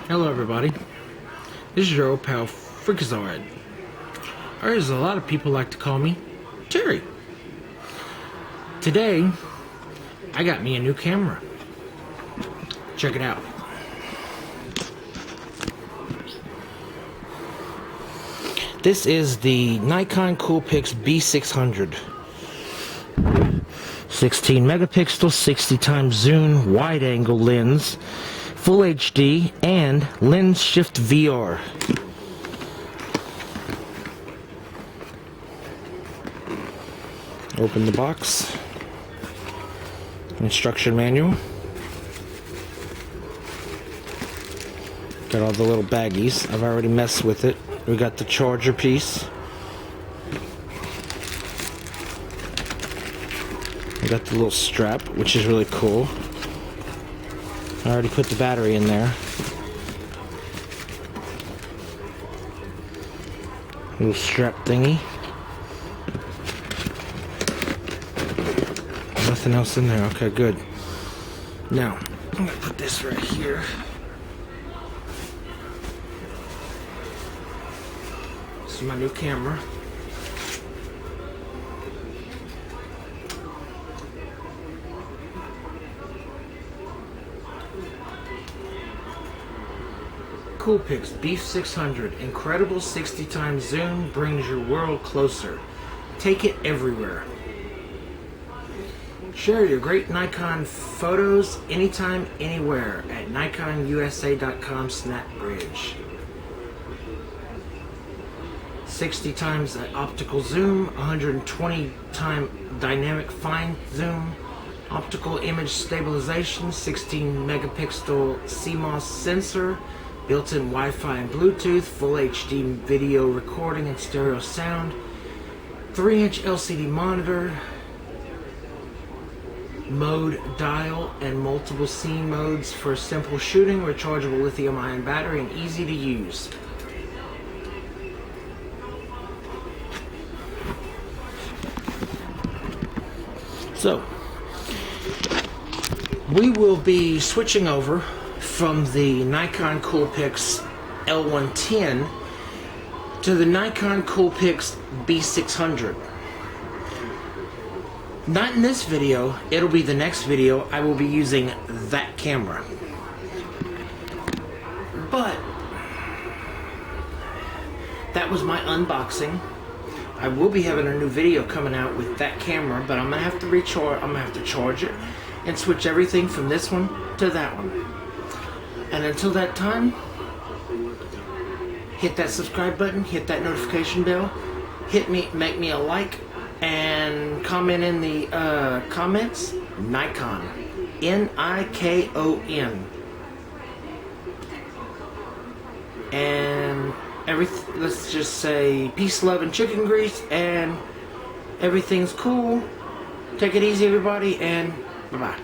Hello everybody, this is your old pal Freakazoid, or as a lot of people like to call me, Terry. Today, I got me a new camera. Check it out. This is the Nikon Coolpix B600. 16 megapixel, 60 times zoom, wide angle lens, Full HD, and lens shift VR. Open the box. Instruction manual. Got all the little baggies. I've already messed with it. We got the charger piece. We got the little strap, which is really cool. I already put the battery in there. Little strap thingy. Nothing else in there. Okay, good. Now, I'm gonna put this right here. This is my new camera. Coolpix B600, incredible 60 times zoom, brings your world closer. Take it everywhere. Share your great Nikon photos anytime, anywhere at nikonusa.com/snapbridge. 60 times optical zoom, 120 time dynamic fine zoom, optical image stabilization, 16 megapixel CMOS sensor, built-in Wi-Fi and Bluetooth, full HD video recording and stereo sound, 3-inch LCD monitor, mode dial and multiple scene modes for simple shooting, rechargeable lithium-ion battery, and easy to use. So, we will be switching over from the Nikon Coolpix L110 to the Nikon Coolpix B600. Not in this video, it'll be the next video. I will be using that camera. But that was my unboxing. I will be having a new video coming out with that camera, but I'm gonna have to charge it and switch everything from this one to that one. And until that time, hit that subscribe button, hit that notification bell, make me a like, and comment in the comments, Nikon, Nikon. And let's just say peace, love, and chicken grease, and everything's cool. Take it easy, everybody, and bye-bye.